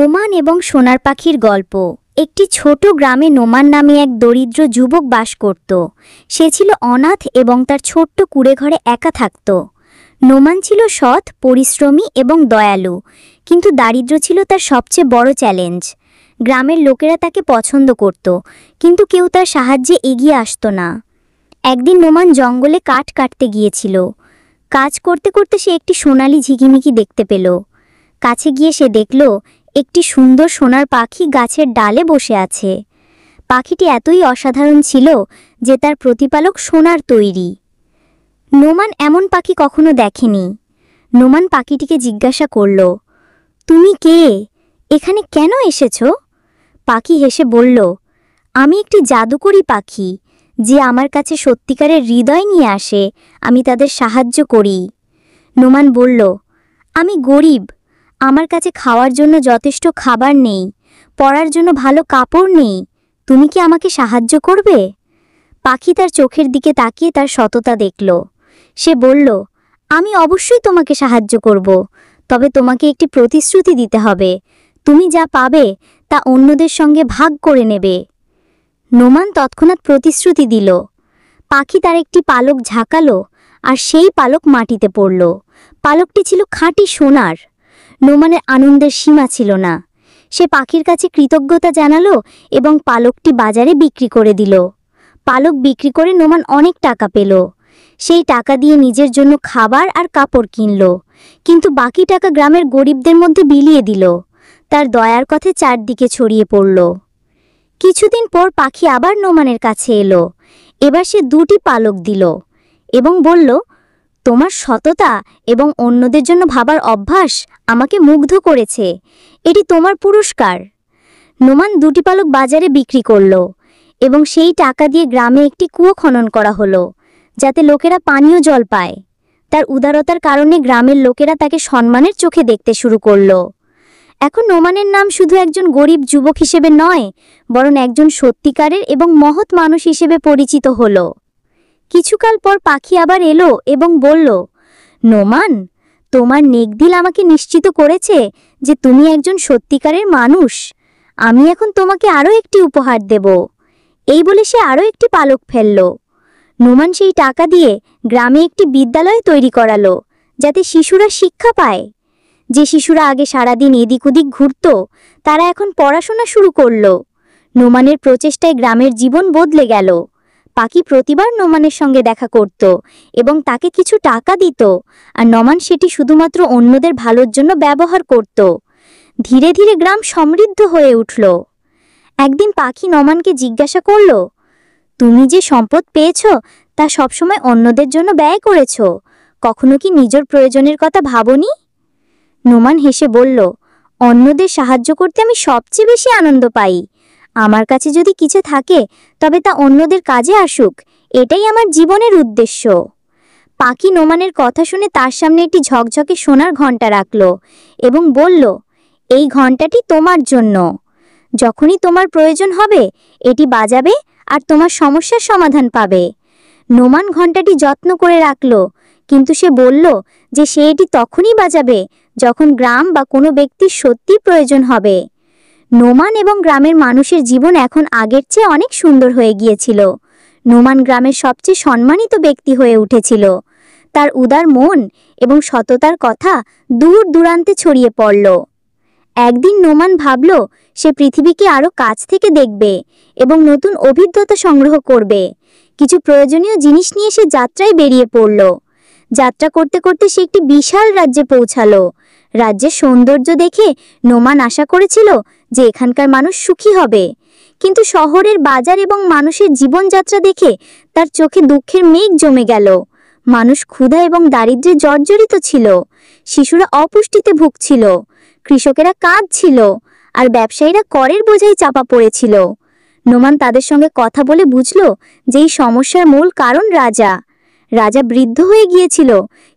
নোমান এবং সোনার পাখির গল্প। একটি ছোট গ্রামে নোমান নামে এক দরিদ্র যুবক বাস করত। সে ছিল অনাথ এবং তার ছোট্ট কুঁড়েঘরে একা থাকত। নোমান ছিল সৎ, পরিশ্রমী এবং দয়ালু, কিন্তু দারিদ্র্য ছিল তার সবচেয়ে বড় চ্যালেঞ্জ। গ্রামের লোকেরা তাকে পছন্দ করত, কিন্তু কেউ তার সাহায্যে এগিয়ে আসত না। একদিন নোমান জঙ্গলে কাঠ কাটতে গিয়েছিল। কাজ করতে করতে সে একটি সোনালি ঝিকিমিকি দেখতে পেল। কাছে গিয়ে সে দেখল একটি সুন্দর সোনার পাখি গাছের ডালে বসে আছে। পাখিটি এতই অসাধারণ ছিল যে তার প্রতিপালক সোনার তৈরি। নোমান এমন পাখি কখনো দেখেনি। নোমান পাখিটিকে জিজ্ঞাসা করল, তুমি কে? এখানে কেন এসেছ? পাখি হেসে বলল, আমি একটি জাদুকরী পাখি, যে আমার কাছে সত্যিকারের হৃদয় নিয়ে আসে। আমি তাদের সাহায্য করি। নোমান বলল, আমি গরিব, আমার কাছে খাওয়ার জন্য যথেষ্ট খাবার নেই, পরার জন্য ভালো কাপড় নেই। তুমি কি আমাকে সাহায্য করবে? পাখি তার চোখের দিকে তাকিয়ে তার সততা দেখল। সে বলল, আমি অবশ্যই তোমাকে সাহায্য করব, তবে তোমাকে একটি প্রতিশ্রুতি দিতে হবে। তুমি যা পাবে তা অন্যদের সঙ্গে ভাগ করে নেবে। নোমান তৎক্ষণাৎ প্রতিশ্রুতি দিল। পাখি তার একটি পালক ঝাঁকালো, আর সেই পালক মাটিতে পড়ল। পালকটি ছিল খাঁটি সোনার। নোমানের আনন্দের সীমা ছিল না। সে পাখির কাছে কৃতজ্ঞতা জানালো এবং পালকটি বাজারে বিক্রি করে দিল। পালক বিক্রি করে নোমান অনেক টাকা পেল। সেই টাকা দিয়ে নিজের জন্য খাবার আর কাপড় কিনল, কিন্তু বাকি টাকা গ্রামের গরিবদের মধ্যে বিলিয়ে দিল। তার দয়ার কথা চারদিকে ছড়িয়ে পড়ল। কিছুদিন পর পাখি আবার নোমানের কাছে এলো। এবার সে 2টি পালক দিল এবং বলল, তোমার সততা এবং অন্যদের জন্য ভাবার অভ্যাস আমাকে মুগ্ধ করেছে। এটি তোমার পুরস্কার। নোমান 2টি পালক বাজারে বিক্রি করল এবং সেই টাকা দিয়ে গ্রামে একটি কুয়ো খনন করা হলো, যাতে লোকেরা পানীয় জল পায়। তার উদারতার কারণে গ্রামের লোকেরা তাকে সম্মানের চোখে দেখতে শুরু করল। এখন নোমানের নাম শুধু একজন গরিব যুবক হিসেবে নয়, বরং একজন সত্যিকারের এবং মহৎ মানুষ হিসেবে পরিচিত হল। কিছুকাল পর পাখি আবার এলো এবং বলল, নোমান, তোমার নেকদিল আমাকে নিশ্চিত করেছে যে তুমি একজন সত্যিকারের মানুষ। আমি এখন তোমাকে আরও একটি উপহার দেব। এই বলে সে আরও একটি পালক ফেলল। নোমান সেই টাকা দিয়ে গ্রামে একটি বিদ্যালয় তৈরি করালো, যাতে শিশুরা শিক্ষা পায়। যে শিশুরা আগে সারাদিন এদিক ওদিক ঘুরত, তারা এখন পড়াশোনা শুরু করল। নোমানের প্রচেষ্টায় গ্রামের জীবন বদলে গেল। পাখি প্রতিবার নোমানের সঙ্গে দেখা করত এবং তাকে কিছু টাকা দিত, আর নোমান সেটি শুধুমাত্র অন্যদের ভালোর জন্য ব্যবহার করত। ধীরে ধীরে গ্রাম সমৃদ্ধ হয়ে উঠল। একদিন পাখি নোমানকে জিজ্ঞাসা করল, তুমি যে সম্পদ পেয়েছ তা সবসময় অন্যদের জন্য ব্যয় করেছ, কখনো কি নিজের প্রয়োজনের কথা ভাবনি? নোমান হেসে বলল, অন্যদের সাহায্য করতে আমি সবচেয়ে বেশি আনন্দ পাই। আমার কাছে যদি কিছু থাকে তবে তা অন্যদের কাজে আসুক, এটাই আমার জীবনের উদ্দেশ্য। পাখি নোমানের কথা শুনে তার সামনে একটি ঝকঝকে সোনার ঘণ্টা রাখল এবং বলল, এই ঘণ্টাটি তোমার জন্য। যখনই তোমার প্রয়োজন হবে এটি বাজাবে আর তোমার সমস্যার সমাধান পাবে। নোমান ঘণ্টাটি যত্ন করে রাখল, কিন্তু সে বলল যে সে এটি তখনই বাজাবে যখন গ্রাম বা কোনো ব্যক্তির সত্যি প্রয়োজন হবে। নোমান এবং গ্রামের মানুষের জীবন এখন আগের চেয়ে অনেক সুন্দর হয়ে গিয়েছিল। নোমান গ্রামের সবচেয়ে সম্মানিত ব্যক্তি হয়ে উঠেছিল। তার উদার মন এবং সততার কথা দূর দূরান্তে ছড়িয়ে পড়ল। একদিন নোমান ভাবল সে পৃথিবীকে আরও কাছ থেকে দেখবে এবং নতুন অভিজ্ঞতা সংগ্রহ করবে। কিছু প্রয়োজনীয় জিনিস নিয়ে সে যাত্রায় বেরিয়ে পড়ল। যাত্রা করতে করতে সে একটি বিশাল রাজ্যে পৌঁছালো। রাজ্যের সৌন্দর্য দেখে নোমান আশা করেছিল যে এখানকার মানুষ সুখী হবে, কিন্তু শহরের বাজার এবং মানুষের জীবনযাত্রা দেখে তার চোখে দুঃখের মেঘ জমে গেল। মানুষ ক্ষুধা এবং দারিদ্র্যে জর্জরিত ছিল। শিশুরা অপুষ্টিতে ভুগছিল, কৃষকেরা কাঁদছিল, আর ব্যবসায়ীরা করের বোঝায় চাপা পড়েছিল। নোমান তাদের সঙ্গে কথা বলে বুঝল যে এই সমস্যার মূল কারণ রাজা। রাজা বৃদ্ধ হয়ে গিয়েছিল,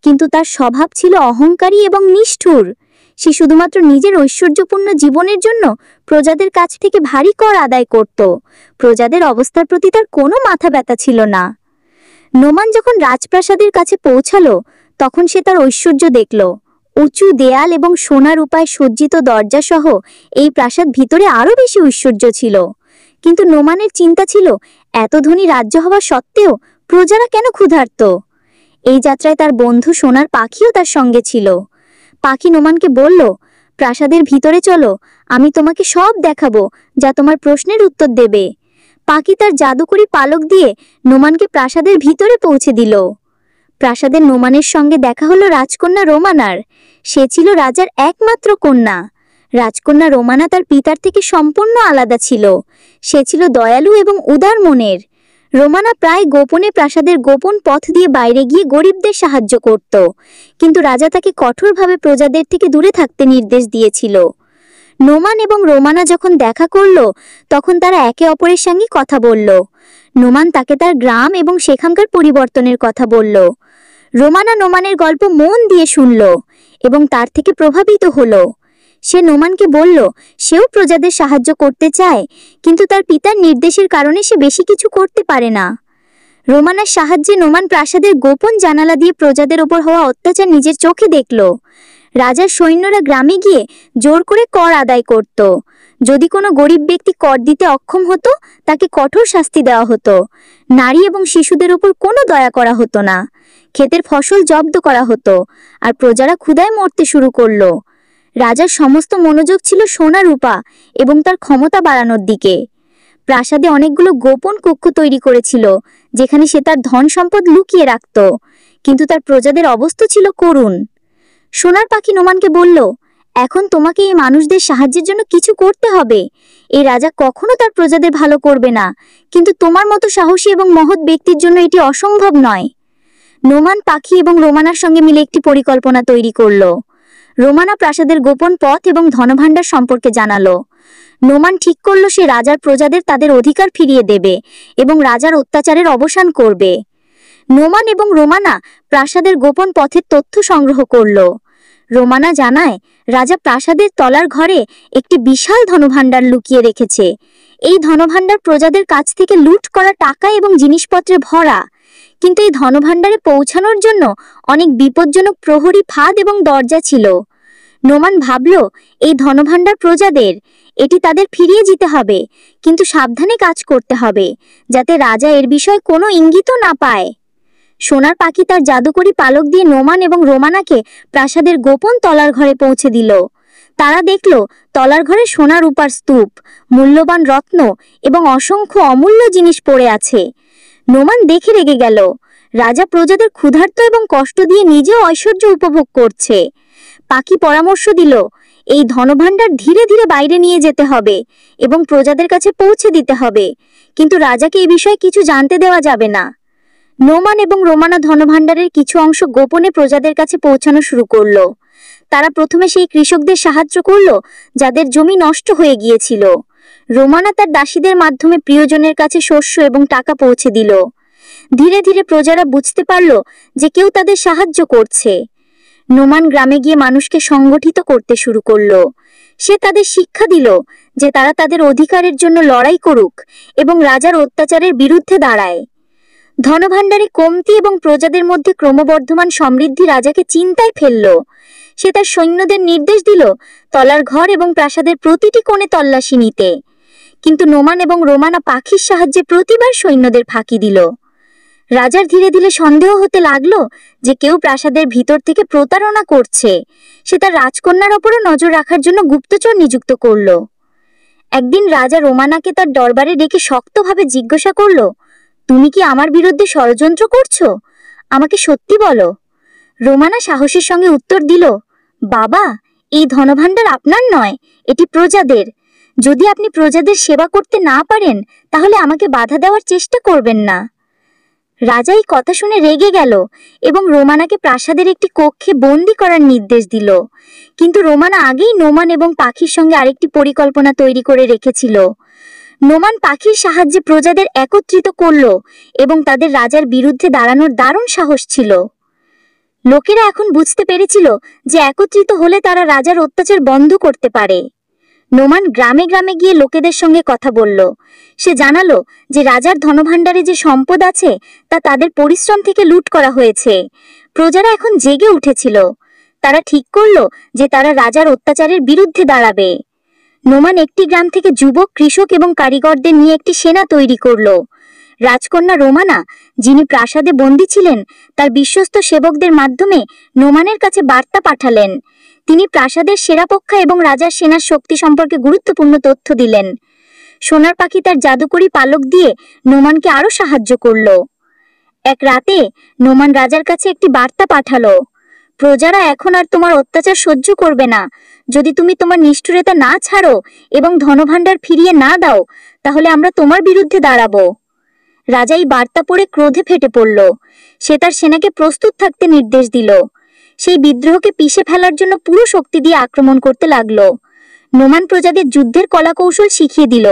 কিন্তু তার স্বভাব ছিল অহংকারী এবং নিষ্ঠুর। সে শুধুমাত্র নিজের ঐশ্বর্যপূর্ণ জীবনের জন্য প্রজাদের কাছ থেকে ভারী কর আদায় করত। প্রজাদের অবস্থার প্রতি তার কোনো মাথা ব্যথা ছিল না। নোমান যখন রাজপ্রাসাদের কাছে পৌঁছালো, তখন সে তার ঐশ্বর্য দেখল। উঁচু দেয়াল এবং সোনার উপায় সজ্জিত দরজা সহ এই প্রাসাদ ভিতরে আরো বেশি ঐশ্বর্য ছিল। কিন্তু নোমানের চিন্তা ছিল, এত ধনী রাজ্য হওয়া সত্ত্বেও প্রজারা কেন ক্ষুধার্ত? এই যাত্রায় তার বন্ধু সোনার পাখিও তার সঙ্গে ছিল। পাখি নোমানকে বলল, প্রাসাদের ভিতরে চলো, আমি তোমাকে সব দেখাবো যা তোমার প্রশ্নের উত্তর দেবে। পাখি তার জাদুকরি পালক দিয়ে নোমানকে প্রাসাদের ভিতরে পৌঁছে দিল। প্রাসাদের নোমানের সঙ্গে দেখা হলো রাজকন্যা রোমানার। সে ছিল রাজার একমাত্র কন্যা। রাজকন্যা রোমানা তার পিতার থেকে সম্পূর্ণ আলাদা ছিল। সে ছিল দয়ালু এবং উদার মনের। রোমানা প্রায় গোপনে প্রাসাদের গোপন পথ দিয়ে বাইরে গিয়ে গরিবদের সাহায্য করত, কিন্তু রাজা তাকে কঠোরভাবে প্রজাদের থেকে দূরে থাকতে নির্দেশ দিয়েছিল। নোমান এবং রোমানা যখন দেখা করল, তখন তারা একে অপরের সঙ্গে কথা বলল। নোমান তাকে তার গ্রাম এবং সেখানকার পরিবর্তনের কথা বলল। রোমানা নোমানের গল্প মন দিয়ে শুনল এবং তার থেকে প্রভাবিত হলো। সে নোমানকে বলল, সেও প্রজাদের সাহায্য করতে চায়, কিন্তু তার পিতার নির্দেশের কারণে সে বেশি কিছু করতে পারে না। রোমানার সাহায্যে নোমান প্রাসাদের গোপন জানালা দিয়ে প্রজাদের ওপর হওয়া অত্যাচার নিজের চোখে দেখল। রাজার সৈন্যরা গ্রামে গিয়ে জোর করে কর আদায় করত। যদি কোনো গরিব ব্যক্তি কর দিতে অক্ষম হতো, তাকে কঠোর শাস্তি দেওয়া হতো। নারী এবং শিশুদের উপর কোনো দয়া করা হতো না। ক্ষেতের ফসল জব্দ করা হতো, আর প্রজারা ক্ষুধায় মরতে শুরু করল। রাজার সমস্ত মনোযোগ ছিল সোনা রূপা এবং তার ক্ষমতা বাড়ানোর দিকে। প্রাসাদে অনেকগুলো গোপন কক্ষ তৈরি করেছিল, যেখানে সে তার ধন সম্পদ লুকিয়ে রাখত, কিন্তু তার প্রজাদের অবস্থা ছিল করুণ। সোনার পাখি নোমানকে বলল, এখন তোমাকে এই মানুষদের সাহায্যের জন্য কিছু করতে হবে। এই রাজা কখনো তার প্রজাদের ভালো করবে না, কিন্তু তোমার মতো সাহসী এবং মহৎ ব্যক্তির জন্য এটি অসম্ভব নয়। নোমান পাখি এবং রোমানার সঙ্গে মিলে একটি পরিকল্পনা তৈরি করল। রোমানা প্রাসাদের গোপন পথ এবং ধনভাণ্ডার সম্পর্কে জানালো। নোমান ঠিক করল সে রাজার প্রজাদের তাদের অধিকার ফিরিয়ে দেবে এবং রাজার অত্যাচারের অবসান করবে। নোমান এবং রোমানা প্রাসাদের গোপন পথের তথ্য সংগ্রহ করল। রোমানা জানায়, রাজা প্রাসাদের তলার ঘরে একটি বিশাল ধনভাণ্ডার লুকিয়ে রেখেছে। এই ধনভাণ্ডার প্রজাদের কাছ থেকে লুট করা টাকা এবং জিনিসপত্রে ভরা, কিন্তু এই ধনভাণ্ডারে পৌঁছানোর জন্য অনেক বিপজ্জনক প্রহরী ফাঁদ এবং দরজা ছিল। নোমান ভাবল, এই ধনভাণ্ডার প্রজাদের, এটি তাদের ফিরিয়ে যেতে হবে, কিন্তু সাবধানে কাজ করতে হবে, যাতে রাজা এর বিষয়ে কোনো ইঙ্গিতও না পায়। সোনার পাখি তার জাদুকরি পালক দিয়ে নোমান এবং রোমানাকে প্রাসাদের গোপন তলার ঘরে পৌঁছে দিল। তারা দেখল তলার ঘরে সোনা রূপার স্তূপ, মূল্যবান রত্ন এবং অসংখ্য অমূল্য জিনিস পড়ে আছে। নোমান দেখে রেগে গেল। রাজা প্রজাদের ক্ষুধার্ত এবং কষ্ট দিয়ে নিজেও ঐশ্বর্য উপভোগ করছে। পাখি পরামর্শ দিল, এই ধনভাণ্ডার ধীরে ধীরে বাইরে নিয়ে যেতে হবে এবং প্রজাদের কাছে পৌঁছে দিতে হবে, কিন্তু রাজাকে এই বিষয়ে কিছু জানতে দেওয়া যাবে না। নোমান এবং রোমানা ধনভাণ্ডারের কিছু অংশ গোপনে প্রজাদের কাছে পৌঁছানো শুরু করল। তারা প্রথমে সেই কৃষকদের সাহায্য করল যাদের জমি নষ্ট হয়ে গিয়েছিল। রোমানা তার দাসীদের মাধ্যমে প্রিয়জনের কাছে শস্য এবং টাকা পৌঁছে দিল। ধীরে ধীরে প্রজারা বুঝতে পারল যে কেউ তাদের সাহায্য করছে। নোমান গ্রামে গিয়ে মানুষকে সংগঠিত করতে শুরু করল। সে তাদের শিক্ষা দিল যে তারা তাদের অধিকারের জন্য লড়াই করুক এবং রাজার অত্যাচারের বিরুদ্ধে দাঁড়ায়। ধনভাণ্ডারে কমতি এবং প্রজাদের মধ্যে ক্রমবর্ধমান সমৃদ্ধি রাজাকে চিন্তায় ফেলল। সে তার সৈন্যদের নির্দেশ দিল তলার ঘর এবং প্রাসাদের প্রতিটি কোণে তল্লাশি নিতে, কিন্তু নোমান এবং রোমানা পাখির সাহায্যে প্রতিবার সৈন্যদের ফাঁকি দিল। রাজার ধীরে ধীরে সন্দেহ হতে লাগলো যে কেউ প্রাসাদের ভিতর থেকে প্রতারণা করছে। সে তার রাজকন্যার ওপরও নজর রাখার জন্য গুপ্তচর নিযুক্ত করল। একদিন রাজা রোমানাকে তার দরবারে ডেকে শক্তভাবে জিজ্ঞাসা করল, তুমি কি আমার বিরুদ্ধে ষড়যন্ত্র করছো? আমাকে সত্যি বলো। রোমানা সাহসের সঙ্গে উত্তর দিল, বাবা, এই ধনভাণ্ডার আপনার নয়, এটি প্রজাদের। যদি আপনি প্রজাদের সেবা করতে না পারেন, তাহলে আমাকে বাধা দেওয়ার চেষ্টা করবেন না। রাজা এই কথা শুনে রেগে গেল এবং রোমানাকে প্রাসাদের একটি কক্ষে বন্দী করার নির্দেশ দিল। কিন্তু রোমানা আগেই নোমান এবং পাখির সঙ্গে আরেকটি পরিকল্পনা তৈরি করে রেখেছিল। নোমান পাখির সাহায্যে প্রজাদের একত্রিত করল এবং তাদের রাজার বিরুদ্ধে দাঁড়ানোর দারুণ সাহস ছিল। লোকেরা এখন বুঝতে পেরেছিল যে একত্রিত হলে তারা রাজার অত্যাচার বন্ধ করতে পারে। নোমান গ্রামে গ্রামে গিয়ে লোকেদের সঙ্গে কথা বলল। সে জানালো যে রাজার ধনভাণ্ডারে যে সম্পদ আছে তা তাদের পরিশ্রম থেকে লুট করা হয়েছে। প্রজারা এখন জেগে উঠেছিল। তারা ঠিক করলো যে তারা রাজার অত্যাচারের বিরুদ্ধে দাঁড়াবে। নোমান একটি গ্রাম থেকে যুবক, কৃষক এবং কারিগরদের নিয়ে একটি সেনা তৈরি করলো। রাজকন্যা রোমানা, যিনি প্রাসাদে বন্দী ছিলেন, তার বিশ্বস্ত সেবকদের মাধ্যমে নোমানের কাছে বার্তা পাঠালেন। তিনি প্রাসাদের সেরাপক্ষা এবং রাজার সেনার শক্তি সম্পর্কে গুরুত্বপূর্ণ তথ্য দিলেন। সোনার পাখি তার জাদুকরী পালক দিয়ে নোমানকে আরো সাহায্য করল। এক রাতে নোমান রাজার কাছে একটি বার্তা পাঠালো, প্রজারা এখন আর তোমার অত্যাচার সহ্য করবে না। যদি তুমি তোমার নিষ্ঠুরতা না ছাড়ো এবং ধনভাণ্ডার ফিরিয়ে না দাও, তাহলে আমরা তোমার বিরুদ্ধে দাঁড়াবো। রাজা এই বার্তা পড়ে ক্রোধে ফেটে পড়ল। সে তার সেনাকে প্রস্তুত থাকতে নির্দেশ দিল। সেই বিদ্রোহকে পিষে ফেলার জন্য পুরো শক্তি দিয়ে আক্রমণ করতে লাগলো। নোমান প্রজাদের যুদ্ধের কলাকৌশল শিখিয়ে দিল।